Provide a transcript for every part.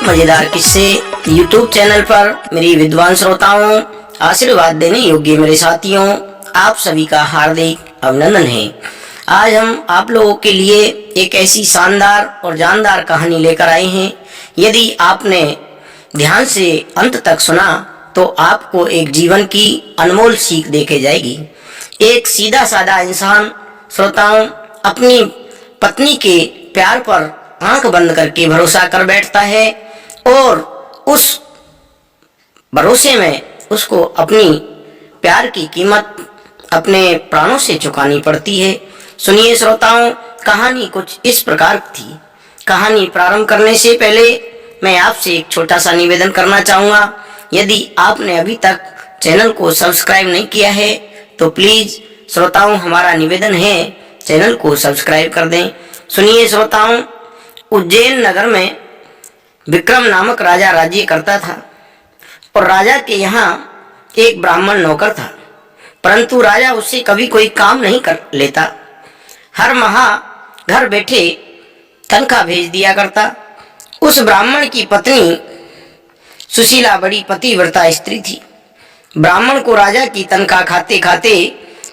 मजेदार किस्से YouTube channel पर मेरी विद्वान श्रोताओं, आशीर्वाद देने योग्य मेरे साथियों, आप सभी का हार्दिक अभिनंदन है। आज हम आप लोगों के लिए एक ऐसी शानदार और जानदार कहानी लेकर आए हैं। यदि आपने ध्यान से अंत तक सुना तो आपको एक जीवन की अनमोल सीख देके जाएगी। एक सीधा साधा इंसान श्रोताओं अपनी पत्नी के प्यार पर आंख बंद करके भरोसा कर बैठता है और उस भरोसे में उसको अपनी प्यार की कीमत अपने प्राणों से चुकानी पड़ती है। सुनिए श्रोताओं, कहानी कुछ इस प्रकार थी। कहानी प्रारंभ करने से पहले मैं आपसे एक छोटा सा निवेदन करना चाहूँगा। यदि आपने अभी तक चैनल को सब्सक्राइब नहीं किया है तो प्लीज़ श्रोताओं, हमारा निवेदन है चैनल को सब्सक्राइब कर दें। सुनिए श्रोताओं, उज्जैन नगर में विक्रम नामक राजा राज्य करता था और राजा के यहाँ एक ब्राह्मण नौकर था, परंतु राजा उससे कभी कोई काम नहीं कर लेता। हर माह घर बैठे तनख्वाह भेज दिया करता। उस ब्राह्मण की पत्नी सुशीला बड़ी पतिव्रता स्त्री थी। ब्राह्मण को राजा की तनख्वाह खाते खाते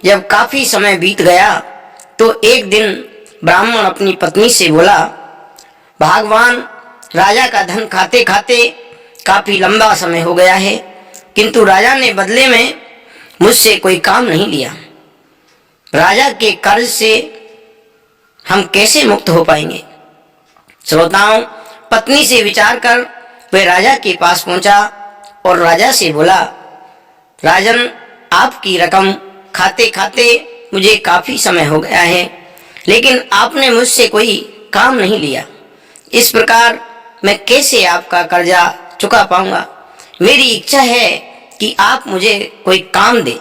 जब काफी समय बीत गया तो एक दिन ब्राह्मण अपनी पत्नी से बोला, भगवान, राजा का धन खाते खाते काफी लंबा समय हो गया है, किंतु राजा ने बदले में मुझसे कोई काम नहीं लिया। राजा के कर्ज से हम कैसे मुक्त हो पाएंगे? श्रोताओं, पत्नी से विचार कर वह राजा के पास पहुंचा और राजा से बोला, राजन, आपकी रकम खाते खाते मुझे काफी समय हो गया है, लेकिन आपने मुझसे कोई काम नहीं लिया। इस प्रकार मैं कैसे आपका कर्जा चुका पाऊंगा? मेरी इच्छा है कि आप मुझे कोई काम दें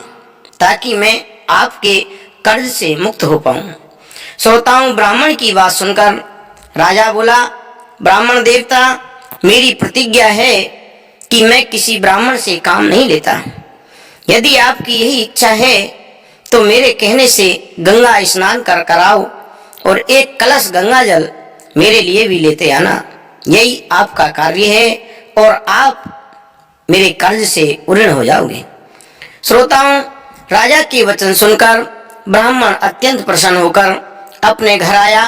ताकि मैं आपके कर्ज से मुक्त हो पाऊं। श्रोताओं, ब्राह्मण की बात सुनकर राजा बोला, ब्राह्मण देवता, मेरी प्रतिज्ञा है कि मैं किसी ब्राह्मण से काम नहीं लेता। यदि आपकी यही इच्छा है तो मेरे कहने से गंगा स्नान कर कराओ और एक कलश गंगा जल मेरे लिए भी लेते आना। यही आपका कार्य है और आप मेरे कर्ज से उऋण हो जाओगे। श्रोताओं, राजा के वचन सुनकर ब्राह्मण अत्यंत प्रसन्न होकर अपने घर आया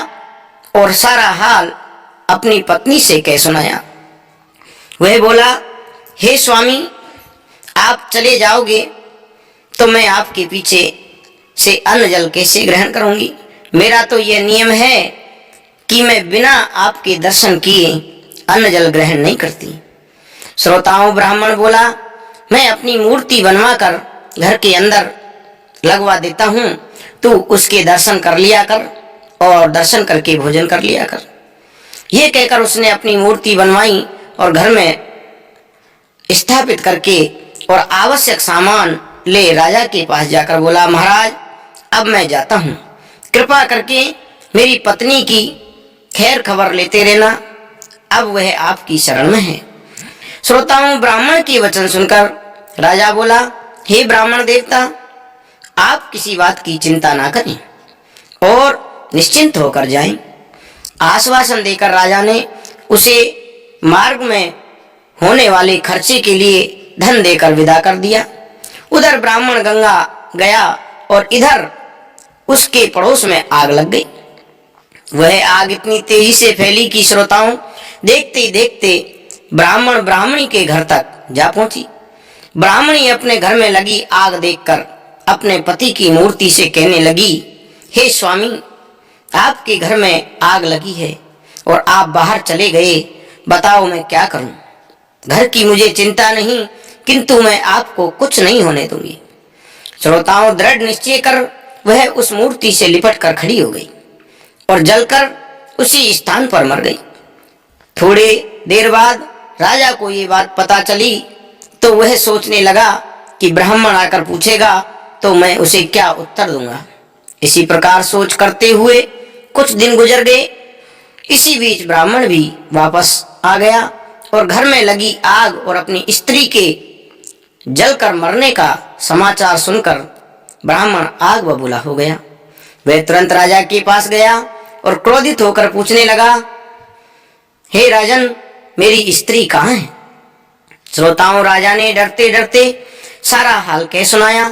और सारा हाल अपनी पत्नी से कह सुनाया। वह बोला, हे स्वामी, आप चले जाओगे तो मैं आपके पीछे से अन्न जल कैसे ग्रहण करूंगी? मेरा तो यह नियम है कि मैं बिना आपके दर्शन किए अन्न जल ग्रहण नहीं करती। श्रोताओं, ब्राह्मण बोला, मैं अपनी मूर्ति बनवा कर घर के अंदर लगवा देता हूँ, तू उसके दर्शन कर लिया कर और दर्शन करके भोजन कर लिया कर। यह कहकर उसने अपनी मूर्ति बनवाई और घर में स्थापित करके और आवश्यक सामान ले राजा के पास जाकर बोला, महाराज, अब मैं जाता हूँ, कृपा करके मेरी पत्नी की खैर खबर लेते रहना, अब वह आपकी शरण में है। श्रोताओं, ब्राह्मण के वचन सुनकर राजा बोला, हे ब्राह्मण देवता, आप किसी बात की चिंता ना करें और निश्चिंत होकर जाएं। आश्वासन देकर राजा ने उसे मार्ग में होने वाले खर्चे के लिए धन देकर विदा कर दिया। उधर ब्राह्मण गंगा गया और इधर उसके पड़ोस में आग लग गई। वह आग इतनी तेजी से फैली कि श्रोताओं, देखते देखते ब्राह्मण ब्राह्मणी के घर तक जा पहुंची। ब्राह्मणी अपने घर में लगी आग देखकर अपने पति की मूर्ति से कहने लगी, हे स्वामी, आपके घर में आग लगी है और आप बाहर चले गए, बताओ मैं क्या करूं? घर की मुझे चिंता नहीं, किंतु मैं आपको कुछ नहीं होने दूंगी। श्रोताओं, दृढ़ निश्चय कर वह उस मूर्ति से लिपट कर खड़ी हो गई और जलकर उसी स्थान पर मर गई। थोड़ी देर बाद राजा को ये बात पता चली तो वह सोचने लगा कि ब्राह्मण आकर पूछेगा तो मैं उसे क्या उत्तर दूंगा। इसी प्रकार सोच करते हुए कुछ दिन गुजर गए। इसी बीच ब्राह्मण भी वापस आ गया और घर में लगी आग और अपनी स्त्री के जलकर मरने का समाचार सुनकर ब्राह्मण आग बबूला हो गया। वह तुरंत राजा के पास गया और क्रोधित होकर पूछने लगा, हे राजन, मेरी स्त्री कहाँ है? श्रोताओं, राजा ने डरते डरते सारा हाल कह सुनाया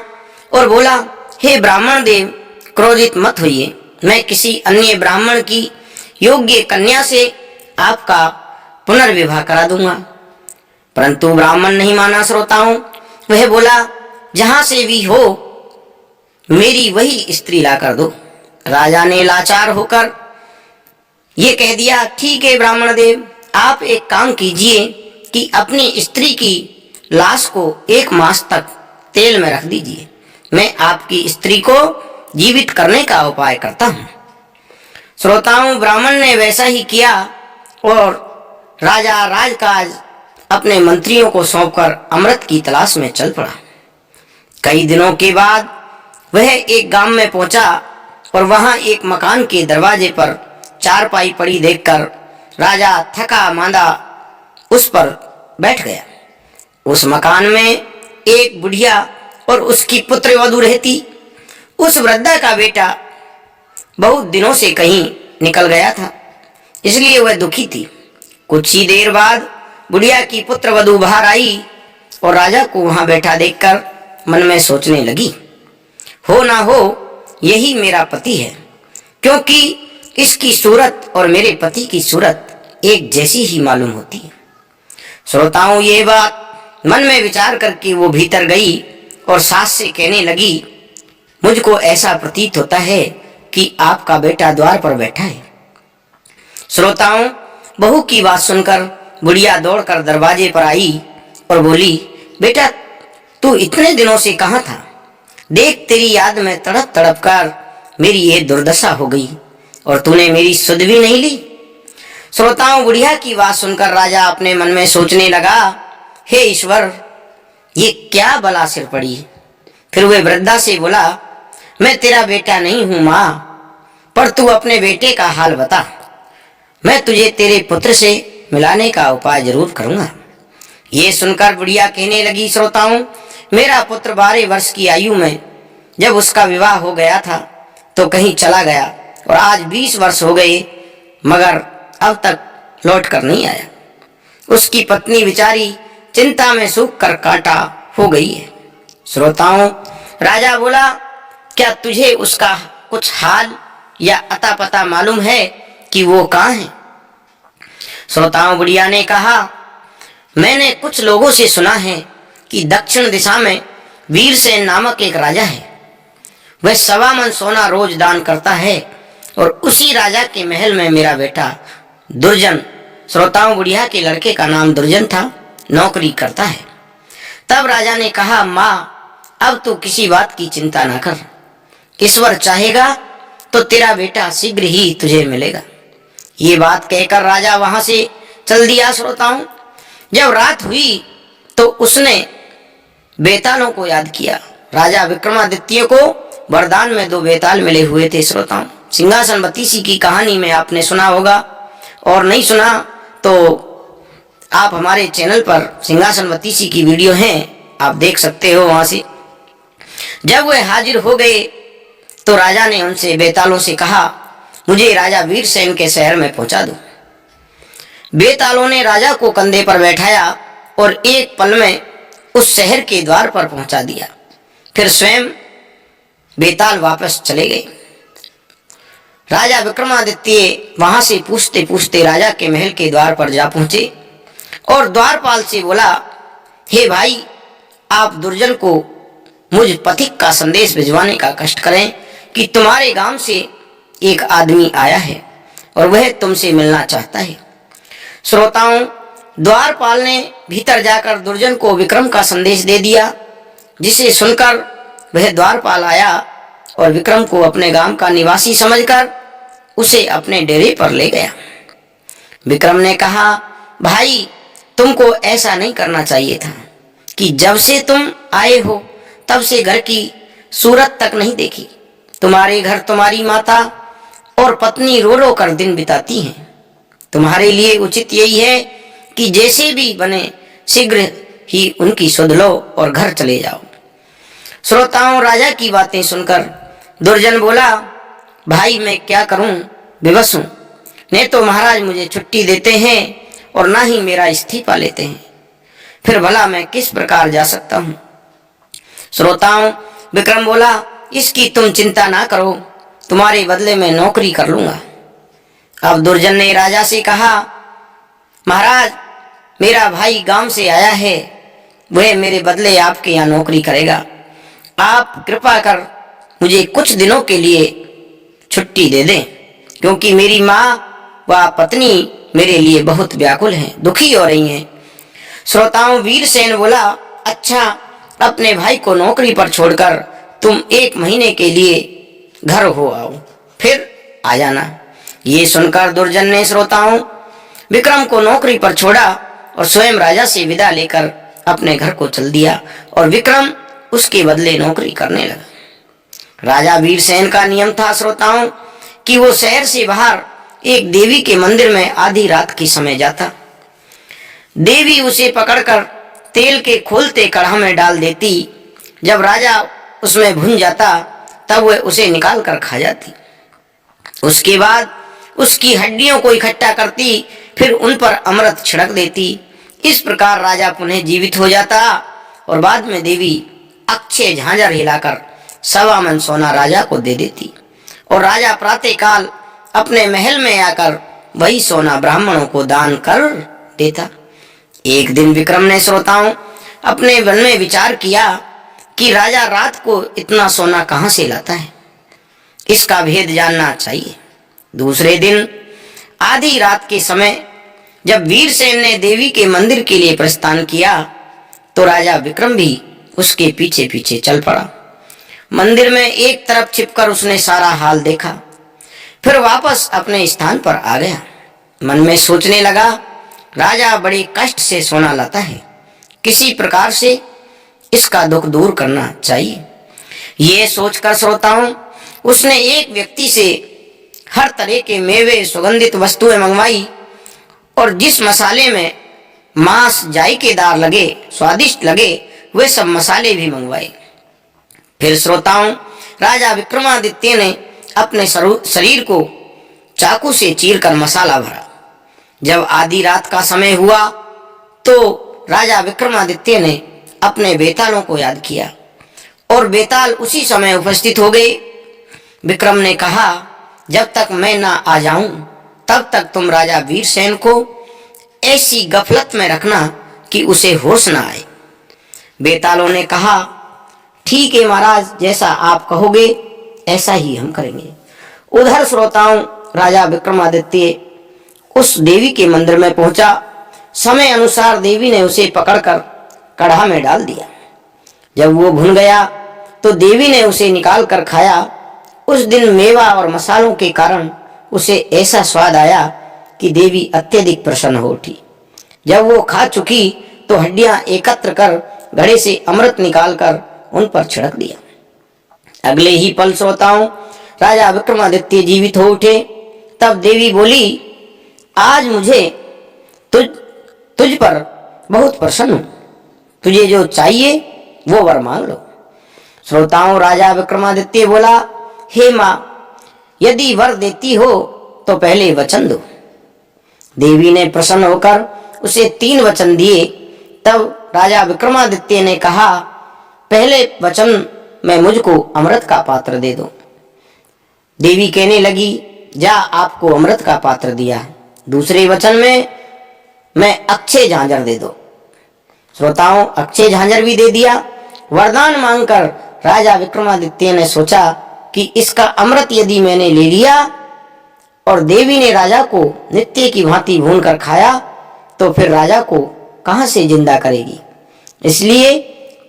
और बोला, हे ब्राह्मण देव, क्रोधित मत होइए। मैं किसी अन्य ब्राह्मण की योग्य कन्या से आपका पुनर्विवाह करा दूंगा। परंतु ब्राह्मण नहीं माना। श्रोताओं, वह बोला, जहां से भी हो मेरी वही स्त्री ला कर दो। राजा ने लाचार होकर ये कह दिया, ठीक है ब्राह्मण देव, आप एक काम कीजिए कि अपनी स्त्री की लाश को 1 मास तक तेल में रख दीजिए। मैं आपकी स्त्री को जीवित करने का उपाय करता हूं। श्रोताओं, ब्राह्मण ने वैसा ही किया और राजा राजकाज अपने मंत्रियों को सौंपकर अमृत की तलाश में चल पड़ा। कई दिनों के बाद वह एक गांव में पहुंचा और वहां एक मकान के दरवाजे पर चारपाई पड़ी देखकर राजा थका मांदा उस पर बैठ गया। उस मकान में एक बुढ़िया और उसकी पुत्र वधू रहती। उस वृद्धा का बेटा बहुत दिनों से कहीं निकल गया था, इसलिए वह दुखी थी। कुछ ही देर बाद बुढ़िया की पुत्र वधू बाहर आई और राजा को वहां बैठा देखकर मन में सोचने लगी, हो ना हो यही मेरा पति है, क्योंकि इसकी सूरत और मेरे पति की सूरत एक जैसी ही मालूम होती है। श्रोताओं, ये बात मन में विचार करके वो भीतर गई और सास से कहने लगी, मुझको ऐसा प्रतीत होता है कि आपका बेटा द्वार पर बैठा है। श्रोताओं, बहू की बात सुनकर बुढ़िया दौड़कर दरवाजे पर आई और बोली, बेटा तू इतने दिनों से कहाँ था? देख, तेरी याद में तड़प तड़प कर मेरी ये दुर्दशा हो गई और तूने मेरी सुध भी नहीं ली। श्रोताओं, बुढ़िया की बात सुनकर राजा अपने मन में सोचने लगा, हे ईश्वर, ये क्या बला सिर पड़ी। फिर वह वृद्धा से बोला, मैं तेरा बेटा नहीं हूं मां, पर तू अपने बेटे का हाल बता, मैं तुझे तेरे पुत्र से मिलाने का उपाय जरूर करूंगा। ये सुनकर बुढ़िया कहने लगी, श्रोताओं, मेरा पुत्र 12 वर्ष की आयु में जब उसका विवाह हो गया था तो कहीं चला गया और आज 20 वर्ष हो गए, मगर अब तक लौट कर नहीं आया। उसकी पत्नी बेचारी चिंता में सूख कर कांटा हो गई है। श्रोताओं, राजा बोला, क्या तुझे उसका कुछ हाल या अता पता मालूम है कि वो कहाँ है? श्रोताओं, बुढ़िया ने कहा, मैंने कुछ लोगों से सुना है कि दक्षिण दिशा में वीरसेन नामक एक राजा है। वह 1.25 मन सोना रोज दान करता है और उसी राजा के महल में मेरा बेटा दुर्जन, श्रोताओं, बुढ़िया के लड़के का नाम दुर्जन था, नौकरी करता है। तब राजा ने कहा, माँ, अब तू किसी बात की चिंता ना कर, ईश्वर चाहेगा तो तेरा बेटा शीघ्र ही तुझे मिलेगा। ये बात कहकर राजा वहां से चल दिया। श्रोताओं, जब रात हुई तो उसने बेतालों को याद किया। राजा विक्रमादित्य को वरदान में 2 बेताल मिले हुए थे। श्रोताओं, सिंहासन बत्तीसी की कहानी में आपने सुना होगा, और नहीं सुना तो आप हमारे चैनल पर सिंहासन बत्तीसी की वीडियो हैं, आप देख सकते हो वहां से। जब वे हाजिर हो गए तो राजा ने उनसे बेतालों से कहा, मुझे राजा वीरसेन के शहर में पहुंचा दो। बेतालों ने राजा को कंधे पर बैठाया और एक पल में उस शहर के द्वार पर पहुंचा दिया। फिर स्वयं बेताल वापस चले गए। राजा विक्रमादित्य वहां से पूछते पूछते राजा के महल के द्वार पर जा पहुंचे और द्वारपाल से बोला, हे भाई, आप दुर्जन को मुझ पथिक का संदेश भिजवाने का कष्ट करें कि तुम्हारे गांव से एक आदमी आया है और वह तुमसे मिलना चाहता है। श्रोताओं, द्वारपाल ने भीतर जाकर दुर्जन को विक्रम का संदेश दे दिया, जिसे सुनकर वह द्वारपाल आया और विक्रम को अपने गांव का निवासी समझकर उसे अपने डेरे पर ले गया। विक्रम ने कहा, भाई, तुमको ऐसा नहीं करना चाहिए था कि जब से तुम आए हो तब से घर की सूरत तक नहीं देखी। तुम्हारे घर तुम्हारी माता और पत्नी रो रो कर दिन बिताती हैं। तुम्हारे लिए उचित यही है कि जैसे भी बने शीघ्र ही उनकी सुध लो और घर चले जाओ। श्रोताओं, राजा की बातें सुनकर दुर्जन बोला, भाई, मैं क्या करूं, विवश हूं। नहीं तो महाराज मुझे छुट्टी देते हैं और ना ही मेरा इस्तीफा लेते हैं, फिर भला मैं किस प्रकार जा सकता हूं। श्रोताओं, विक्रम बोला, इसकी तुम चिंता ना करो, तुम्हारे बदले में नौकरी कर लूंगा। अब दुर्जन ने राजा से कहा, महाराज, मेरा भाई गांव से आया है, वह मेरे बदले आपके यहाँ नौकरी करेगा। आप कृपा कर मुझे कुछ दिनों के लिए छुट्टी दे दें, क्योंकि मेरी माँ व पत्नी मेरे लिए बहुत व्याकुल हैं, दुखी हो रही हैं। श्रोताओं, वीरसेन बोला, अच्छा, अपने भाई को नौकरी पर छोड़कर तुम 1 महीने के लिए घर हो आओ, फिर आ जाना। ये सुनकर दुर्जन ने, श्रोताओं, विक्रम को नौकरी पर छोड़ा और स्वयं राजा से विदा लेकर अपने घर को चल दिया और विक्रम उसके बदले नौकरी करने लगा। राजा वीरसेन का नियम था, श्रोताओं, कि वो शहर से बाहर एक देवी के मंदिर में आधी रात के समय जाता। देवी उसे पकड़कर तेल के खोलते कढ़ा में डाल देती। जब राजा उसमें भुन जाता तब वह उसे निकाल कर खा जाती। उसके बाद उसकी हड्डियों को इकट्ठा करती, फिर उन पर अमृत छिड़क देती। इस प्रकार राजा पुनः जीवित हो जाता और बाद में देवी अक्षय झांझर हिलाकर 1.25 मन सोना राजा को दे देती और राजा प्रातःकाल अपने महल में आकर वही सोना ब्राह्मणों को दान कर देता। एक दिन विक्रम ने, श्रोताओं, अपने मन में विचार किया कि राजा रात को इतना सोना कहां से लाता है, इसका भेद जानना चाहिए। दूसरे दिन आधी रात के समय जब वीरसेन ने देवी के मंदिर के लिए प्रस्थान किया तो राजा विक्रम भी उसके पीछे पीछे चल पड़ा। मंदिर में एक तरफ छिपकर उसने सारा हाल देखा, फिर वापस अपने स्थान पर आ गया। मन में सोचने लगा, राजा बड़े कष्ट से सोना लाता है, किसी प्रकार से इसका दुख दूर करना चाहिए। ये सोचकर, श्रोताओं, उसने एक व्यक्ति से हर तरह के मेवे, सुगंधित वस्तुएं मंगवाई और जिस मसाले में मांस जायकेदार लगे, स्वादिष्ट लगे, वे सब मसाले भी मंगवाए। फिर श्रोताओं, राजा विक्रमादित्य ने अपने शरीर को चाकू से चीरकर मसाला भरा। जब आधी रात का समय हुआ तो राजा विक्रमादित्य ने अपने बेतालों को याद किया और बेताल उसी समय उपस्थित हो गए। विक्रम ने कहा, जब तक मैं ना आ जाऊं तब तक तुम राजा वीरसेन को ऐसी गफलत में रखना कि उसे होश ना आए। बेतालों ने कहा, ठीक है महाराज, जैसा आप कहोगे ऐसा ही हम करेंगे। उधर श्रोताओं, राजा विक्रमादित्य उस देवी के मंदिर में पहुंचा। समय अनुसार देवी ने उसे पकड़कर कढ़ा में डाल दिया। जब वो भुन गया तो देवी ने उसे निकाल कर खाया। उस दिन मेवा और मसालों के कारण उसे ऐसा स्वाद आया कि देवी अत्यधिक प्रसन्न हो उठी। जब वो खा चुकी तो हड्डियां एकत्र कर घड़े से अमृत निकालकर उन पर छिड़क दिया। अगले ही पल, श्रोताओं, राजा विक्रमादित्य जीवित हो उठे। तब देवी बोली, आज मुझे तुझ पर बहुत प्रसन्न हूं, तुझे जो चाहिए वो वर मांग लो। श्रोताओं, राजा विक्रमादित्य बोला, हे मां, यदि वर देती हो तो पहले वचन दो। देवी ने प्रसन्न होकर उसे 3 वचन दिए। तब राजा विक्रमादित्य ने कहा, पहले वचन में मुझको अमृत का पात्र दे दो। देवी कहने लगी, जा, आपको अमृत का पात्र दिया, दूसरे वचन में मैं अक्षय झांझर दे दो। श्रोताओं, अक्षय झांझर भी दे दिया। वरदान मांगकर राजा विक्रमादित्य ने सोचा कि इसका अमृत यदि मैंने ले लिया और देवी ने राजा को नित्य की भांति भून कर खाया तो फिर राजा को कहां से जिंदा करेगी। इसलिए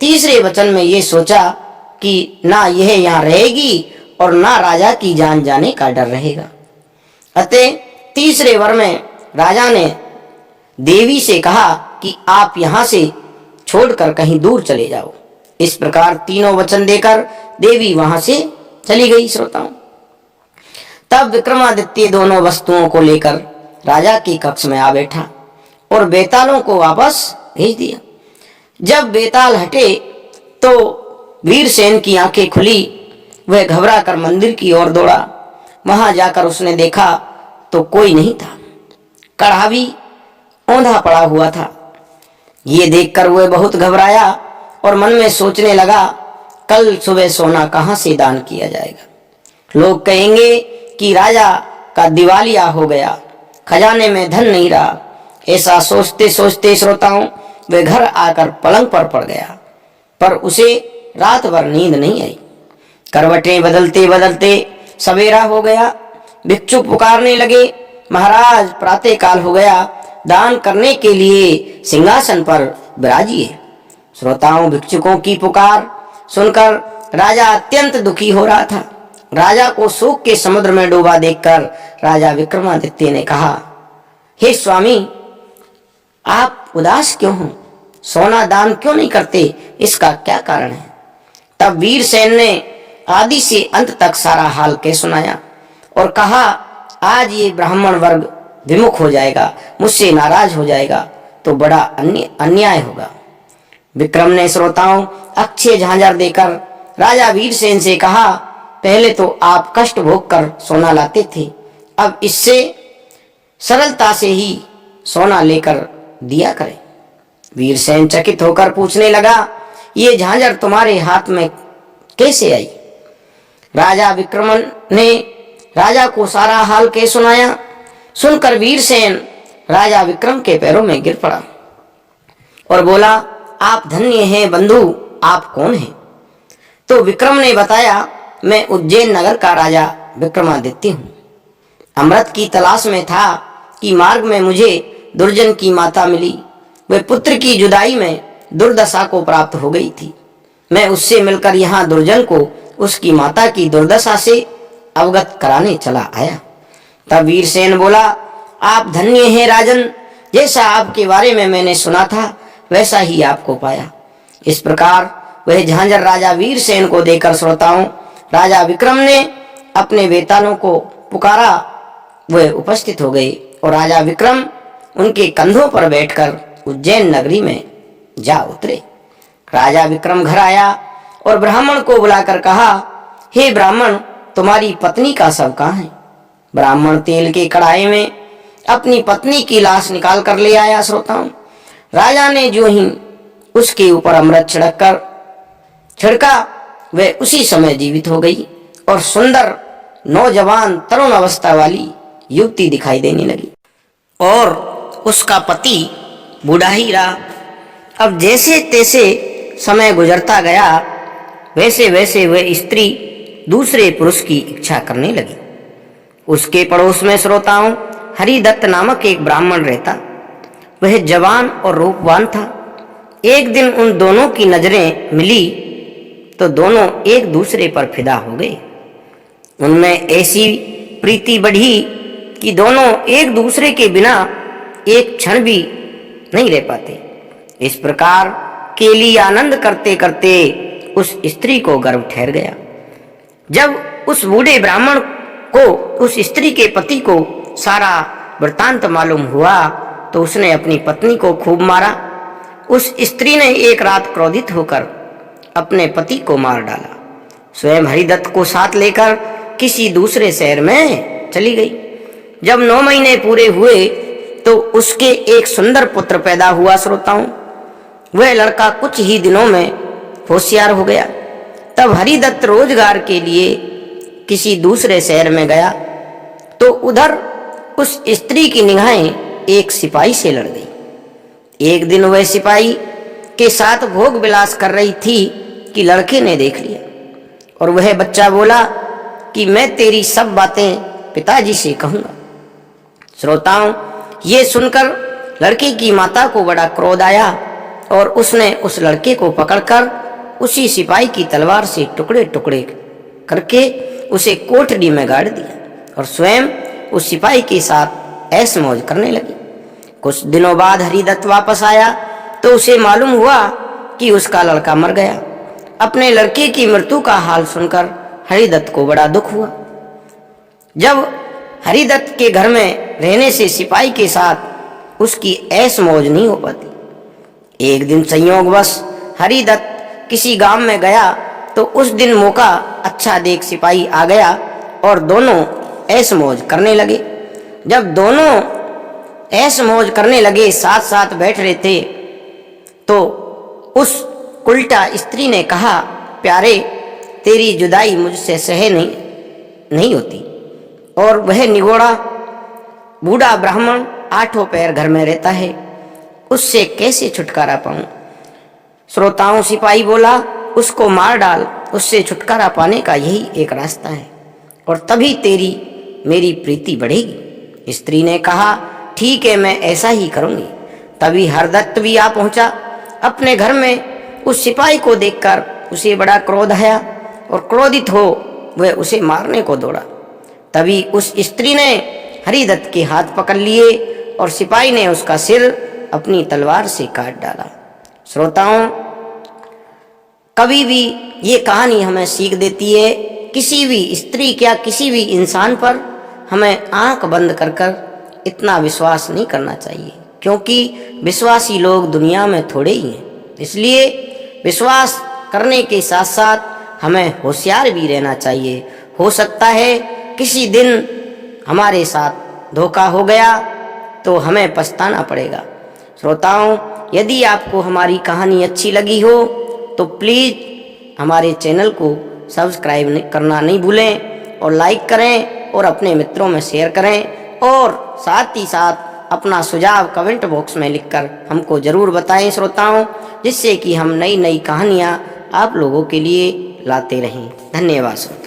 तीसरे वचन में ये सोचा कि ना यह यहाँ रहेगी और ना राजा की जान जाने का डर रहेगा। अतः तीसरे वर में राजा ने देवी से कहा कि आप यहाँ से छोड़कर कहीं दूर चले जाओ। इस प्रकार तीनों वचन देकर देवी वहां से चली गई। श्रोताओं, तब विक्रमादित्य दोनों वस्तुओं को लेकर राजा के कक्ष में आ बैठा और बेतालों को वापस भेज दिया। जब बेताल हटे तो वीरसेन की आंखें खुली। वह घबरा कर मंदिर की ओर दौड़ा। वहां जाकर उसने देखा तो कोई नहीं था। कढ़ा भी औंधा पड़ा हुआ था। ये देखकर वह बहुत घबराया और मन में सोचने लगा, कल सुबह सोना कहाँ से दान किया जाएगा। लोग कहेंगे कि राजा का दिवालिया हो गया, खजाने में धन नहीं रहा। ऐसा सोचते सोचते श्रोताओं वह घर आकर पलंग पर पड़ गया, पर उसे रात भर नींद नहीं आई। करवटें बदलते बदलते सवेरा हो गया। भिक्षु पुकारने लगे, महाराज प्रातः काल हो गया, दान करने के लिए सिंहासन पर विराजिए। श्रोताओं भिक्षुकों की पुकार सुनकर राजा अत्यंत दुखी हो रहा था। राजा को शोक के समुद्र में डूबा देखकर राजा विक्रमादित्य ने कहा, हे स्वामी, आप उदास क्यों हो? सोना दान क्यों नहीं करते? इसका क्या कारण है? तब वीरसेन ने आदि से अंत तक सारा हाल कह सुनाया और कहा, आज ये ब्राह्मण वर्ग विमुख हो जाएगा, मुझसे नाराज हो जाएगा तो बड़ा अन्याय होगा। विक्रम ने श्रोताओं अक्षय झांझर देकर राजा वीरसेन से कहा, पहले तो आप कष्ट भोग कर सोना लाते थे, अब इससे सरलता से ही सोना लेकर दिया करें। वीरसेन चकित होकर पूछने लगा, ये झांझर तुम्हारे हाथ में कैसे आई? राजा विक्रम ने राजा को सारा हाल कह सुनाया। सुनकर वीरसेन राजा विक्रम के पैरों में गिर पड़ा और बोला, आप धन्य हैं बंधु, आप कौन हैं? तो विक्रम ने बताया, मैं उज्जैन नगर का राजा विक्रमादित्य हूँ। अमृत की तलाश में था कि मार्ग में मुझे दुर्जन की माता मिली। वह पुत्र की जुदाई में दुर्दशा को प्राप्त हो गई थी। मैं उससे मिलकर यहाँ दुर्जन को उसकी माता की दुर्दशा से अवगत कराने चला आया। तब वीरसेन बोला, आप धन्य हैं राजन, जैसा आपके बारे में मैंने सुना था वैसा ही आपको पाया। इस प्रकार वह झांझर राजा वीरसेन को देकर श्रोताओं राजा विक्रम ने अपने बेतालों को पुकारा। वह उपस्थित हो गए और राजा विक्रम उनके कंधों पर बैठकर उज्जैन नगरी में जा उतरे। राजा विक्रम घर आया और ब्राह्मण को बुलाकर कहा, हे ब्राह्मण, तुम्हारी पत्नी का शव कहाँ है? ब्राह्मण तेल के कढ़ाई में अपनी पत्नी की लाश निकाल कर ले आया। श्रोताओं राजा ने जो ही उसके ऊपर अमृत छिड़का वह उसी समय जीवित हो गई और सुंदर नौजवान तरुण अवस्था वाली युवती दिखाई देने लगी और उसका पति बूढ़ा ही रहा। अब जैसे तैसे समय गुजरता गया वैसे वैसे वह स्त्री दूसरे पुरुष की इच्छा करने लगी। उसके पड़ोस में श्रोताओं हरिदत्त नामक एक ब्राह्मण रहता। वह जवान और रूपवान था। एक दिन उन दोनों की नजरें मिली तो दोनों एक दूसरे पर फिदा हो गए। उनमें ऐसी प्रीति बढ़ी कि दोनों एक दूसरे के बिना एक क्षण भी नहीं रह पाते। इस प्रकार केली आनंद करते करते उस स्त्री को गर्भ ठहर गया। जब उस बूढ़े ब्राह्मण को उस स्त्री के पति को सारा वृतांत मालूम हुआ तो उसने अपनी पत्नी को खूब मारा। उस स्त्री ने एक रात क्रोधित होकर अपने पति को मार डाला। स्वयं हरिदत्त को साथ लेकर किसी दूसरे शहर में चली गई। जब 9 महीने पूरे हुए तो उसके एक सुंदर पुत्र पैदा हुआ। श्रोताओं वह लड़का कुछ ही दिनों में होशियार हो गया। तब हरिदत्त रोजगार के लिए किसी दूसरे शहर में गया तो उधर उस स्त्री की निगाहें एक सिपाही से लड़ गई। एक दिन वह सिपाही के साथ भोग विलास कर रही थी कि लड़के ने देख लिया और वह बच्चा बोला कि मैं तेरी सब बातें पिताजी से कहूंगा। श्रोताओं ये सुनकर लड़के की माता को बड़ा क्रोध आया और उसने उस लड़के को पकड़कर उसी सिपाही की तलवार से टुकड़े टुकड़े करके उसे कोठरी में गाड़ दिया और स्वयं उस सिपाही के साथ ऐश मौज करने लगी। कुछ दिनों बाद हरिदत्त वापस आया तो उसे मालूम हुआ कि उसका लड़का मर गया। अपने लड़के की मृत्यु का हाल सुनकर हरिदत्त को बड़ा दुख हुआ। जब हरिदत्त के घर में रहने से सिपाही के साथ उसकी ऐश मौज नहीं हो पाती। एक दिन संयोगवश हरिदत्त किसी गांव में गया तो उस दिन मौका अच्छा देख सिपाही आ गया और दोनों ऐश मौज करने लगे। जब दोनों ऐश मौज करने लगे, साथ साथ बैठ रहे थे, तो उस उल्टा स्त्री ने कहा, प्यारे, तेरी जुदाई मुझसे सहे नहीं होती, और वह निगोड़ा बूढ़ा ब्राह्मण 8 पैर घर में रहता है, उससे कैसे छुटकारा पाऊं। श्रोताओं, सिपाही बोला, उसको मार डाल, उससे छुटकारा पाने का यही एक रास्ता है, और तभी तेरी मेरी प्रीति बढ़ेगी। स्त्री ने कहा, ठीक है, मैं ऐसा ही करूंगी। तभी हरदत्त भी आ पहुंचा। अपने घर में उस सिपाही को देखकर उसे बड़ा क्रोध आया, और क्रोधित हो वह उसे मारने को दौड़ा। तभी उस स्त्री ने हरिदत्त के हाथ पकड़ लिए और सिपाही ने उसका सिर अपनी तलवार से काट डाला। श्रोताओं, कभी भी ये कहानी हमें सीख देती है, किसी भी स्त्री क्या किसी भी इंसान पर हमें आंख बंद कर कर इतना विश्वास नहीं करना चाहिए, क्योंकि विश्वासी लोग दुनिया में थोड़े ही हैं। इसलिए विश्वास करने के साथ साथ हमें होशियार भी रहना चाहिए। हो सकता है किसी दिन हमारे साथ धोखा हो गया तो हमें पछताना पड़ेगा। श्रोताओं, यदि आपको हमारी कहानी अच्छी लगी हो तो प्लीज़ हमारे चैनल को सब्सक्राइब करना नहीं भूलें, और लाइक करें और अपने मित्रों में शेयर करें, और साथ ही साथ अपना सुझाव कमेंट बॉक्स में लिखकर हमको ज़रूर बताएं श्रोताओं, जिससे कि हम नई नई कहानियाँ आप लोगों के लिए लाते रहें। धन्यवाद।